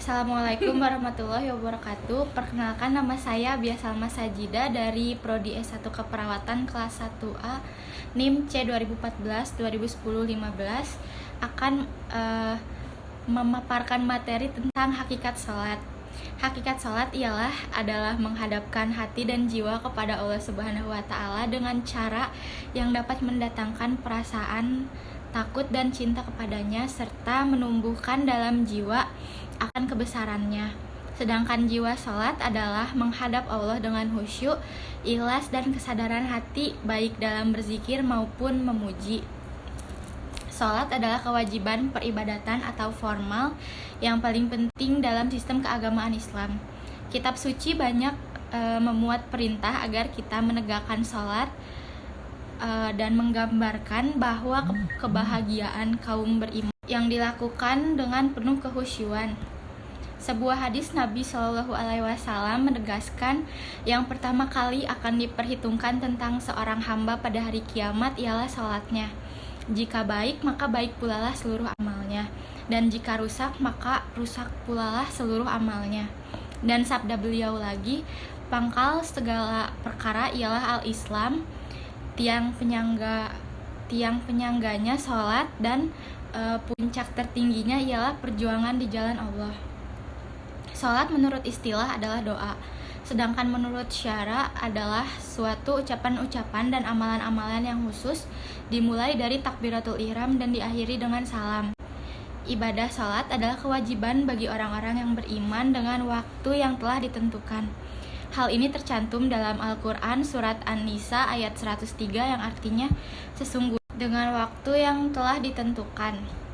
Assalamualaikum warahmatullahi wabarakatuh. Perkenalkan, nama saya Bia Salma Sajida dari Prodi S1 Keperawatan kelas 1A NIM C 2014-2010-15 akan memaparkan materi tentang hakikat salat. Hakikat salat adalah menghadapkan hati dan jiwa kepada Allah Subhanahu wa taala dengan cara yang dapat mendatangkan perasaan takut dan cinta kepadanya serta menumbuhkan dalam jiwa akan kebesarannya. Sedangkan jiwa salat adalah menghadap Allah dengan khusyuk, ikhlas dan kesadaran hati baik dalam berzikir maupun memuji. Salat adalah kewajiban peribadatan atau formal yang paling penting dalam sistem keagamaan Islam. Kitab suci banyak memuat perintah agar kita menegakkan salat dan menggambarkan bahwa kebahagiaan kaum beriman yang dilakukan dengan penuh kehusyuan. Sebuah hadis Nabi Shallallahu Alaihi Wasallam menegaskan yang pertama kali akan diperhitungkan tentang seorang hamba pada hari kiamat ialah salatnya. Jika baik, maka baik pulalah seluruh amalnya, dan jika rusak, maka rusak pulalah seluruh amalnya. Dan sabda beliau lagi, pangkal segala perkara ialah al-Islam, tiang penyangganya sholat, dan puncak tertingginya ialah perjuangan di jalan Allah. Sholat menurut istilah adalah doa, sedangkan menurut syara adalah suatu ucapan-ucapan dan amalan-amalan yang khusus dimulai dari takbiratul ihram dan diakhiri dengan salam. Ibadah sholat adalah kewajiban bagi orang-orang yang beriman dengan waktu yang telah ditentukan. Hal ini tercantum dalam Al-Quran surat An-Nisa ayat 103 yang artinya sesungguhnya dengan waktu yang telah ditentukan.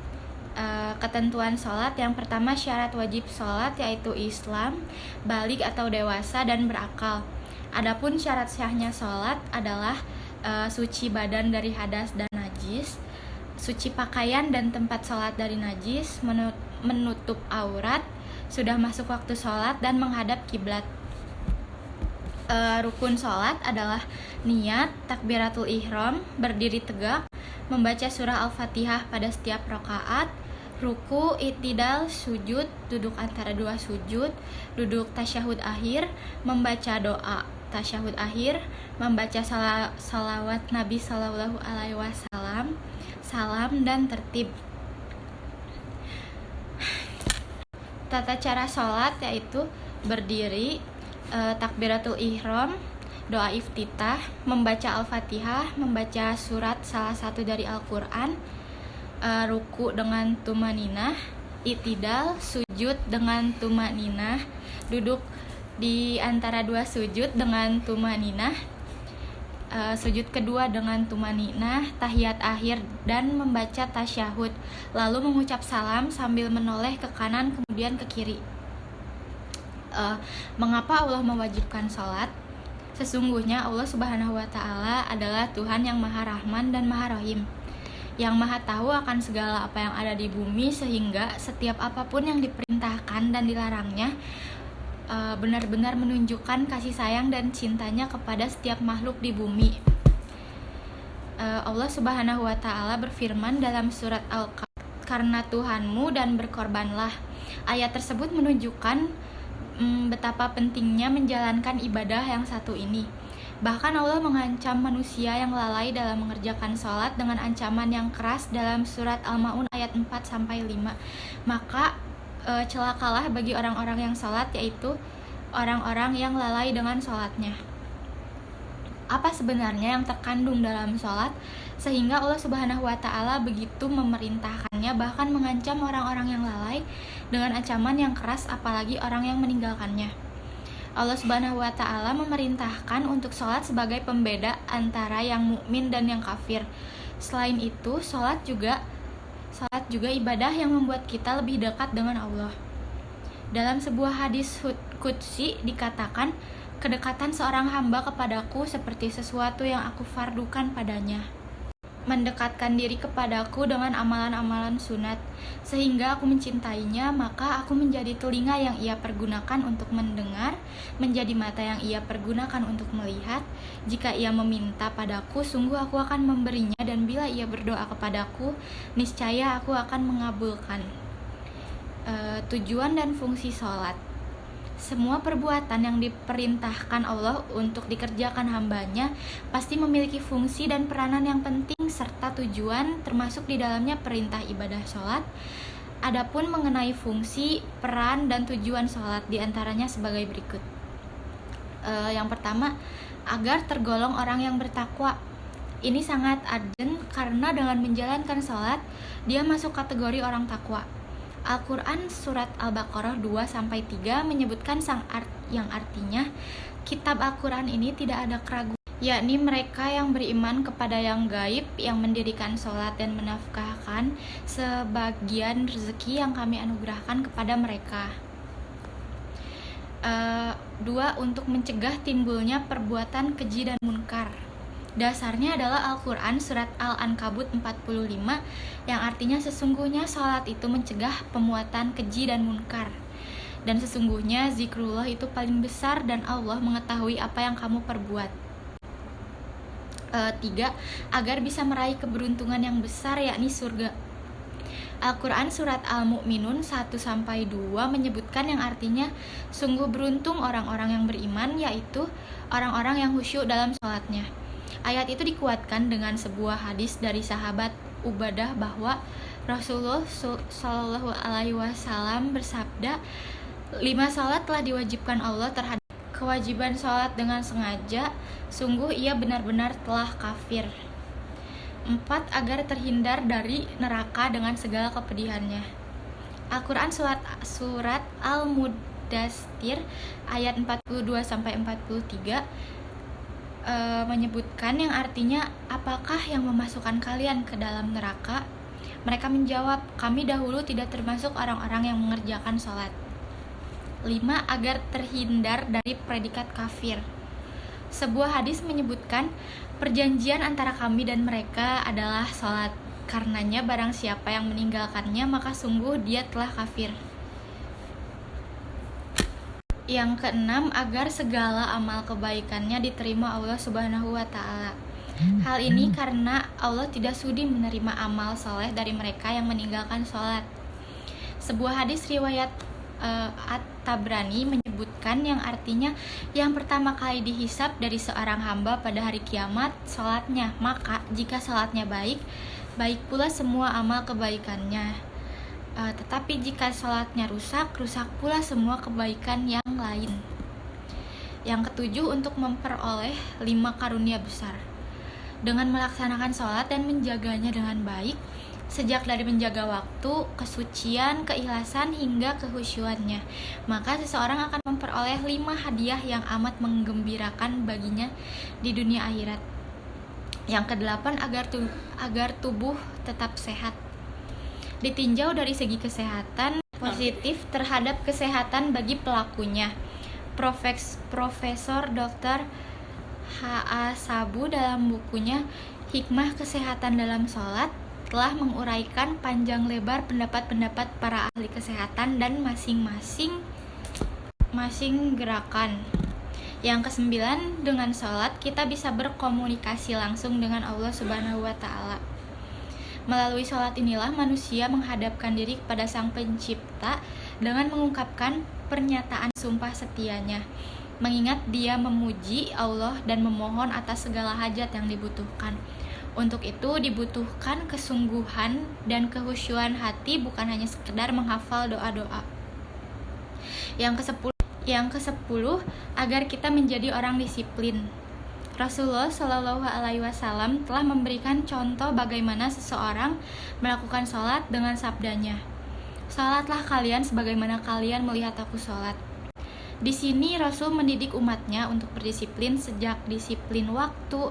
Ketentuan sholat yang pertama, syarat wajib sholat yaitu Islam, baligh atau dewasa dan berakal. Adapun syarat syahnya sholat adalah suci badan dari hadas dan najis, suci pakaian dan tempat sholat dari najis, menutup aurat, sudah masuk waktu sholat dan menghadap kiblat. Rukun sholat adalah niat, takbiratul ihram, berdiri tegak, membaca surah Al-Fatihah pada setiap rakaat, ruku, i'tidal, sujud, duduk antara dua sujud, duduk tasyahud akhir, membaca doa tasyahud akhir, membaca salawat Nabi Sallallahu Alaihi Wasallam, salam dan tertib. Tata cara sholat yaitu berdiri, takbiratul ihram, doa iftitah, membaca Al-Fatihah, membaca surat salah satu dari Al-Quran, ruku dengan tumaninah, i'tidal, sujud dengan tumaninah, duduk di antara dua sujud dengan tumaninah, sujud kedua dengan tumaninah, tahiyat akhir dan membaca tasyahud, lalu mengucap salam sambil menoleh ke kanan kemudian ke kiri. Mengapa Allah mewajibkan sholat? Sesungguhnya Allah Subhanahu wa taala adalah Tuhan yang Maha Rahman dan Maha Rahim, yang Maha tahu akan segala apa yang ada di bumi, sehingga setiap apapun yang diperintahkan dan dilarangnya benar-benar menunjukkan kasih sayang dan cintanya kepada setiap makhluk di bumi. Allah Subhanahu wa taala berfirman dalam surat Al-Kahf, "Karena Tuhanmu dan berkorbanlah." Ayat tersebut menunjukkan betapa pentingnya menjalankan ibadah yang satu ini. Bahkan Allah mengancam manusia yang lalai dalam mengerjakan sholat dengan ancaman yang keras dalam surat Al-Ma'un ayat 4-5. Maka celakalah bagi orang-orang yang sholat, yaitu orang-orang yang lalai dengan sholatnya. Apa sebenarnya yang terkandung dalam sholat sehingga Allah Subhanahu wa taala begitu memerintahkannya, bahkan mengancam orang-orang yang lalai dengan ancaman yang keras, apalagi orang yang meninggalkannya. Allah Subhanahu wa taala memerintahkan untuk sholat sebagai pembeda antara yang mukmin dan yang kafir. Selain itu, sholat juga ibadah yang membuat kita lebih dekat dengan Allah. Dalam sebuah hadis qudsi dikatakan, kedekatan seorang hamba kepadaku seperti sesuatu yang aku fardukan padanya, mendekatkan diri kepadaku dengan amalan-amalan sunat, sehingga aku mencintainya. Maka aku menjadi telinga yang ia pergunakan untuk mendengar, menjadi mata yang ia pergunakan untuk melihat. Jika ia meminta padaku, sungguh aku akan memberinya, dan bila ia berdoa kepadaku, niscaya aku akan mengabulkan. Tujuan dan fungsi sholat. Semua perbuatan yang diperintahkan Allah untuk dikerjakan hambanya pasti memiliki fungsi dan peranan yang penting serta tujuan, termasuk di dalamnya perintah ibadah sholat. Adapun mengenai fungsi, peran, dan tujuan sholat diantaranya sebagai berikut. Yang pertama, agar tergolong orang yang bertakwa. Ini sangat urgent karena dengan menjalankan sholat, dia masuk kategori orang takwa. Al-Quran Surat Al-Baqarah 2-3 menyebutkan yang artinya, kitab Al-Quran ini tidak ada keraguan, yakni mereka yang beriman kepada yang gaib, yang mendirikan sholat dan menafkahkan sebagian rezeki yang kami anugerahkan kepada mereka. 2. Untuk mencegah timbulnya perbuatan keji dan munkar. Dasarnya adalah Al-Quran Surat Al-Ankabut 45 yang artinya sesungguhnya sholat itu mencegah pemuatan keji dan munkar. Dan sesungguhnya zikrullah itu paling besar dan Allah mengetahui apa yang kamu perbuat. 3. Agar bisa meraih keberuntungan yang besar yakni surga. Al-Quran Surat Al-Mu'minun 1-2 menyebutkan yang artinya sungguh beruntung orang-orang yang beriman, yaitu orang-orang yang khusyuk dalam sholatnya. Ayat itu dikuatkan dengan sebuah hadis dari sahabat Ubadah bahwa Rasulullah SAW bersabda, 5 sholat telah diwajibkan Allah terhadap kewajiban sholat dengan sengaja, sungguh ia benar-benar telah kafir. 4. Agar terhindar dari neraka dengan segala kepedihannya. Al-Quran Surat Al-Mudaththir ayat 42-43 menyebutkan yang artinya, apakah yang memasukkan kalian ke dalam neraka? Mereka menjawab, kami dahulu tidak termasuk orang-orang yang mengerjakan sholat. 5. Agar terhindar dari predikat kafir. Sebuah hadis menyebutkan perjanjian antara kami dan mereka adalah sholat. Karenanya barang siapa yang meninggalkannya maka sungguh dia telah kafir. Yang keenam, agar segala amal kebaikannya diterima Allah Subhanahu wa Ta'ala. Hal ini karena Allah tidak sudi menerima amal soleh dari mereka yang meninggalkan sholat. Sebuah hadis riwayat At-Tabrani menyebutkan yang artinya, yang pertama kali dihisab dari seorang hamba pada hari kiamat sholatnya, maka jika sholatnya baik, baik pula semua amal kebaikannya. Tetapi jika sholatnya rusak, rusak pula semua kebaikan yang lain. Yang ketujuh, untuk memperoleh 5 karunia besar. Dengan melaksanakan sholat dan menjaganya dengan baik, sejak dari menjaga waktu, kesucian, keikhlasan, hingga kehusyuannya, maka seseorang akan memperoleh 5 hadiah yang amat menggembirakan baginya di dunia akhirat. Yang kedelapan, agar tubuh tetap sehat. Ditinjau dari segi kesehatan, positif terhadap kesehatan bagi pelakunya. Profesor Dr. H.A. Sabu dalam bukunya Hikmah Kesehatan dalam Sholat telah menguraikan panjang lebar pendapat-pendapat para ahli kesehatan dan masing-masing gerakan. Yang kesembilan, dengan sholat kita bisa berkomunikasi langsung dengan Allah Subhanahu wa Ta'ala. Melalui sholat inilah manusia menghadapkan diri kepada Sang Pencipta dengan mengungkapkan pernyataan sumpah setianya, mengingat dia memuji Allah dan memohon atas segala hajat yang dibutuhkan. Untuk itu dibutuhkan kesungguhan dan kehusyuan hati, bukan hanya sekedar menghafal doa-doa. Yang ke-10, agar kita menjadi orang disiplin. Rasulullah Shallallahu Alaihi Wasallam telah memberikan contoh bagaimana seseorang melakukan sholat dengan sabdanya, "Sholatlah kalian sebagaimana kalian melihat aku sholat." Di sini Rasul mendidik umatnya untuk berdisiplin, sejak disiplin waktu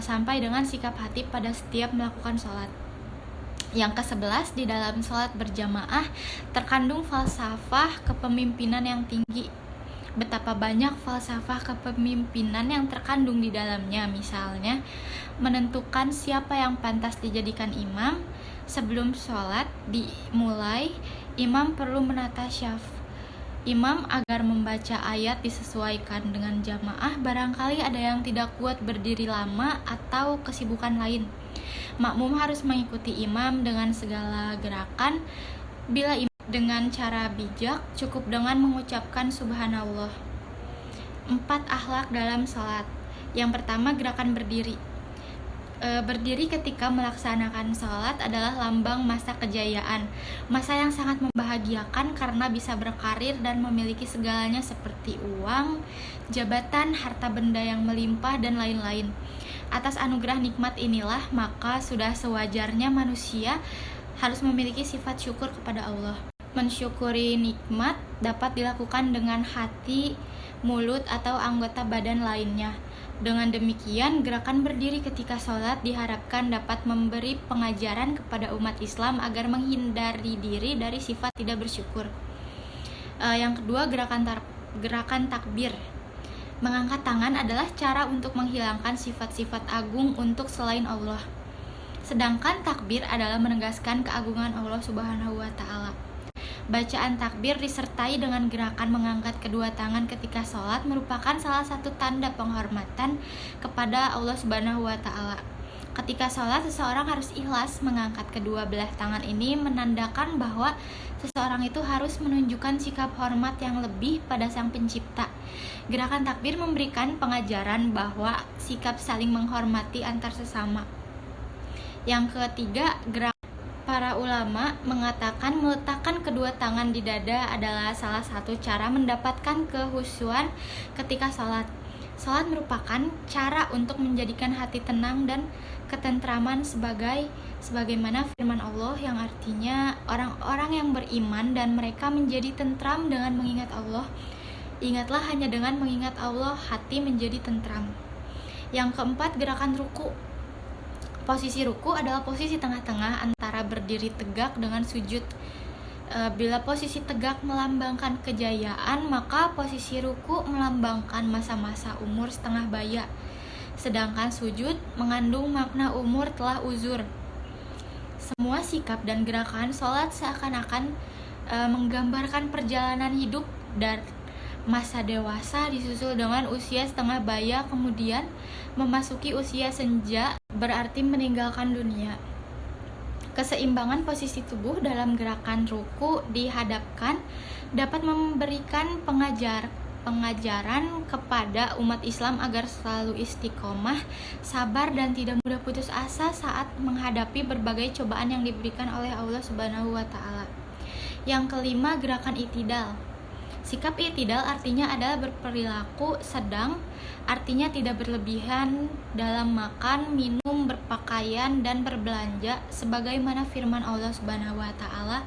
sampai dengan sikap hati pada setiap melakukan sholat. Yang ke-11, di dalam sholat berjamaah terkandung falsafah kepemimpinan yang tinggi. Betapa banyak falsafah kepemimpinan yang terkandung di dalamnya. Misalnya, menentukan siapa yang pantas dijadikan imam. Sebelum sholat dimulai, imam perlu menata syaf. Imam agar membaca ayat disesuaikan dengan jamaah. Barangkali ada yang tidak kuat berdiri lama atau kesibukan lain. Makmum harus mengikuti imam dengan segala gerakan. Bila dengan cara bijak, cukup dengan mengucapkan subhanallah. 4 akhlak dalam salat. Yang pertama, gerakan berdiri. Berdiri ketika melaksanakan sholat adalah lambang masa kejayaan, masa yang sangat membahagiakan karena bisa berkarir dan memiliki segalanya seperti uang, jabatan, harta benda yang melimpah, dan lain-lain. Atas anugerah nikmat inilah, maka sudah sewajarnya manusia harus memiliki sifat syukur kepada Allah. Mensyukuri nikmat dapat dilakukan dengan hati, mulut, atau anggota badan lainnya. Dengan demikian, gerakan berdiri ketika sholat diharapkan dapat memberi pengajaran kepada umat Islam agar menghindari diri dari sifat tidak bersyukur. Yang kedua, gerakan takbir. Mengangkat tangan adalah cara untuk menghilangkan sifat-sifat agung untuk selain Allah. Sedangkan takbir adalah menegaskan keagungan Allah Subhanahu wa Ta'ala. Bacaan takbir disertai dengan gerakan mengangkat kedua tangan ketika sholat merupakan salah satu tanda penghormatan kepada Allah Subhanahu wa Ta'ala. Ketika sholat, seseorang harus ikhlas mengangkat kedua belah tangan. Ini menandakan bahwa seseorang itu harus menunjukkan sikap hormat yang lebih pada Sang Pencipta. Gerakan takbir memberikan pengajaran bahwa sikap saling menghormati antar sesama. Yang ketiga, para ulama mengatakan meletakkan kedua tangan di dada adalah salah satu cara mendapatkan kehusyuan ketika sholat. Sholat merupakan cara untuk menjadikan hati tenang dan ketentraman sebagaimana firman Allah yang artinya orang-orang yang beriman dan mereka menjadi tentram dengan mengingat Allah. Ingatlah, hanya dengan mengingat Allah hati menjadi tentram. Yang keempat, gerakan ruku. Posisi ruku adalah posisi tengah-tengah antara berdiri tegak dengan sujud. Bila posisi tegak melambangkan kejayaan, maka posisi ruku melambangkan masa-masa umur setengah baya. Sedangkan sujud mengandung makna umur telah uzur. Semua sikap dan gerakan sholat seakan-akan menggambarkan perjalanan hidup dan masa dewasa disusul dengan usia setengah baya, kemudian memasuki usia senja, berarti meninggalkan dunia. Keseimbangan posisi tubuh dalam gerakan ruku dihadapkan dapat memberikan pengajaran kepada umat Islam agar selalu istiqomah, sabar, dan tidak mudah putus asa saat menghadapi berbagai cobaan yang diberikan oleh Allah Subhanahu wa Ta'ala. Yang kelima, gerakan i'tidal. Sikap i'tidal artinya adalah berperilaku sedang, artinya tidak berlebihan dalam makan, minum, berpakaian, dan berbelanja, sebagaimana firman Allah Subhanahu wa Ta'ala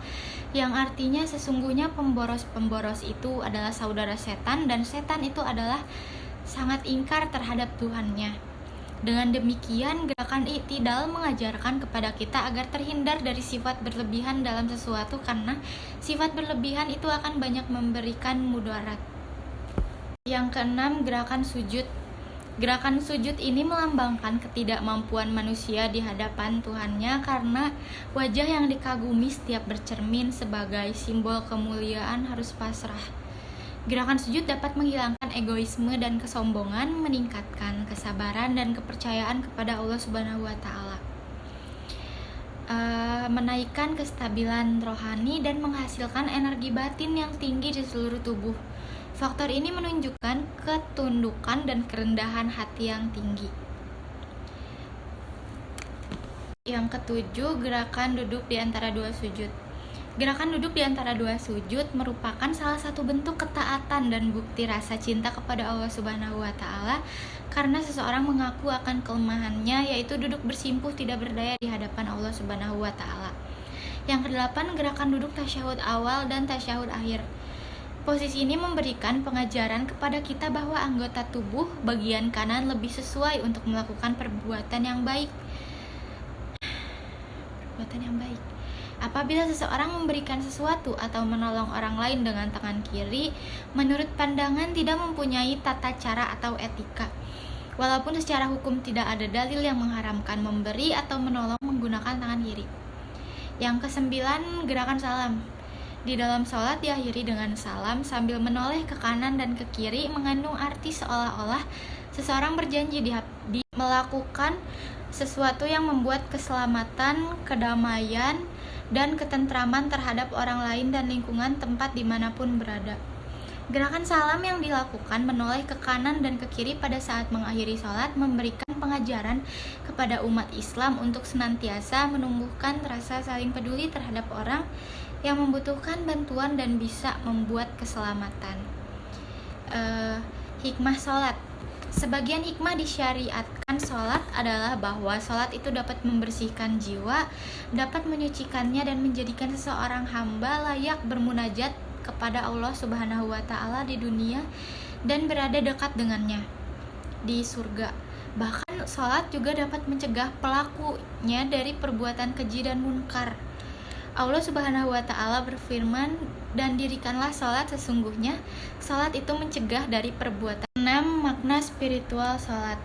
yang artinya sesungguhnya pemboros-pemboros itu adalah saudara setan, dan setan itu adalah sangat ingkar terhadap Tuhannya. Dengan demikian, gerakan i'tidal mengajarkan kepada kita agar terhindar dari sifat berlebihan dalam sesuatu, karena sifat berlebihan itu akan banyak memberikan mudarat. Yang keenam, gerakan sujud. Gerakan sujud ini melambangkan ketidakmampuan manusia di hadapan Tuhannya, karena wajah yang dikagumi setiap bercermin sebagai simbol kemuliaan harus pasrah. Gerakan sujud dapat menghilangkan egoisme dan kesombongan, meningkatkan kesabaran dan kepercayaan kepada Allah Subhanahu wa Ta'ala, menaikkan kestabilan rohani dan menghasilkan energi batin yang tinggi di seluruh tubuh. Faktor ini menunjukkan ketundukan dan kerendahan hati yang tinggi. Yang ketujuh, gerakan duduk di antara dua sujud. Gerakan duduk di antara dua sujud merupakan salah satu bentuk ketaatan dan bukti rasa cinta kepada Allah Subhanahu wa Ta'ala, karena seseorang mengaku akan kelemahannya, yaitu duduk bersimpuh tidak berdaya di hadapan Allah Subhanahu wa Ta'ala. Yang kedelapan, gerakan duduk tasyahud awal dan tasyahud akhir. Posisi ini memberikan pengajaran kepada kita bahwa anggota tubuh bagian kanan lebih sesuai untuk melakukan perbuatan yang baik. Apabila seseorang memberikan sesuatu atau menolong orang lain dengan tangan kiri, menurut pandangan tidak mempunyai tata cara atau etika. Walaupun secara hukum tidak ada dalil yang mengharamkan memberi atau menolong menggunakan tangan kiri. Yang kesembilan, gerakan salam. Di dalam sholat diakhiri dengan salam sambil menoleh ke kanan dan ke kiri, mengandung arti seolah-olah seseorang berjanji melakukan sesuatu yang membuat keselamatan, kedamaian, dan ketentraman terhadap orang lain dan lingkungan tempat dimanapun berada. Gerakan salam yang dilakukan menoleh ke kanan dan ke kiri pada saat mengakhiri sholat memberikan pengajaran kepada umat Islam untuk senantiasa menumbuhkan rasa saling peduli terhadap orang yang membutuhkan bantuan dan bisa membuat keselamatan. Hikmah sholat. Sebagian hikmah disyariatkan sholat adalah bahwa sholat itu dapat membersihkan jiwa, dapat menyucikannya dan menjadikan seseorang hamba layak bermunajat kepada Allah Subhanahu wa Ta'ala di dunia dan berada dekat dengannya di surga. Bahkan sholat juga dapat mencegah pelakunya dari perbuatan keji dan munkar. Allah Subhanahu wa Ta'ala berfirman, dan dirikanlah sholat, sesungguhnya sholat itu mencegah dari perbuatan. 6. Makna spiritual sholat.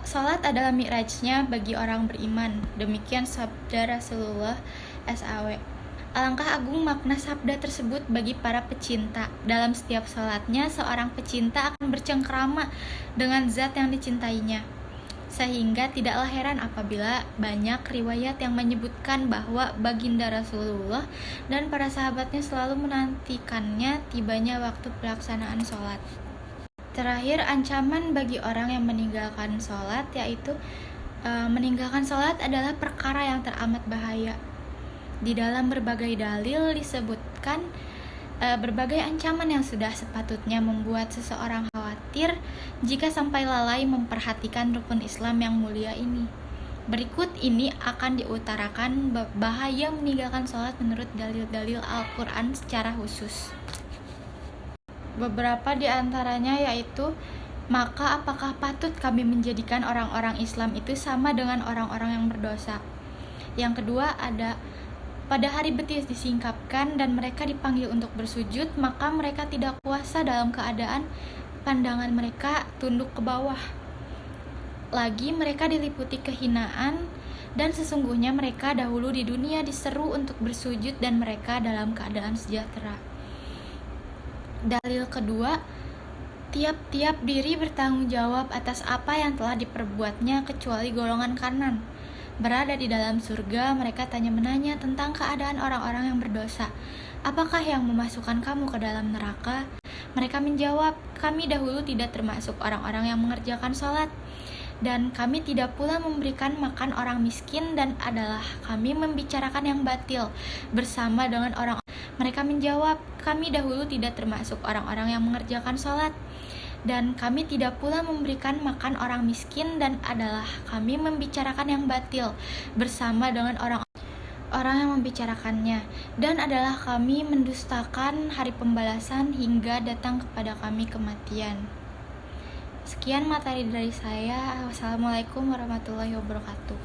Sholat adalah mi'rajnya bagi orang beriman. Demikian sabda Rasulullah SAW. Alangkah agung makna sabda tersebut bagi para pecinta. Dalam setiap sholatnya, seorang pecinta akan bercengkrama dengan zat yang dicintainya. Sehingga tidaklah heran apabila banyak riwayat yang menyebutkan bahwa baginda Rasulullah dan para sahabatnya selalu menantikannya tibanya waktu pelaksanaan sholat. Terakhir, ancaman bagi orang yang meninggalkan sholat, yaitu meninggalkan sholat adalah perkara yang teramat bahaya. Di dalam berbagai dalil disebutkan berbagai ancaman yang sudah sepatutnya membuat seseorang khawatir jika sampai lalai memperhatikan rukun Islam yang mulia ini. Berikut ini akan diutarakan bahaya meninggalkan sholat menurut dalil-dalil Al-Quran secara khusus. Beberapa di antaranya yaitu, maka apakah patut kami menjadikan orang-orang Islam itu sama dengan orang-orang yang berdosa? Yang kedua ada, pada hari betis disingkapkan dan mereka dipanggil untuk bersujud, maka mereka tidak kuasa dalam keadaan pandangan mereka tunduk ke bawah. Lagi mereka diliputi kehinaan, dan sesungguhnya mereka dahulu di dunia diseru untuk bersujud dan mereka dalam keadaan sejahtera. Dalil kedua, tiap-tiap diri bertanggung jawab atas apa yang telah diperbuatnya kecuali golongan kanan. Berada di dalam surga, mereka tanya-menanya tentang keadaan orang-orang yang berdosa. Apakah yang memasukkan kamu ke dalam neraka? Mereka menjawab, kami dahulu tidak termasuk orang-orang yang mengerjakan sholat, dan kami tidak pula memberikan makan orang miskin, dan adalah kami membicarakan yang batil bersama dengan orang. Mereka menjawab, kami dahulu tidak termasuk orang-orang yang mengerjakan sholat, dan kami tidak pula memberikan makan orang miskin, dan adalah kami membicarakan yang batil bersama dengan orang yang membicarakannya, dan adalah kami mendustakan hari pembalasan hingga datang kepada kami kematian. Sekian materi dari saya. Wassalamualaikum warahmatullahi wabarakatuh.